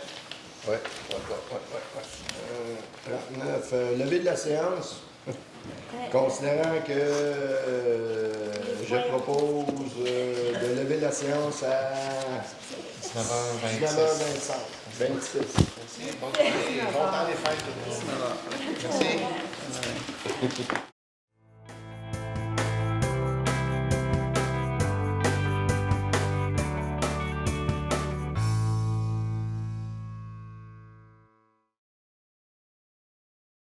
Oui. 39, levée de la séance. Considérant que je propose de lever la séance à 19h26. 19h25. 26. Merci. Bon temps des fêtes, tout le monde. Merci.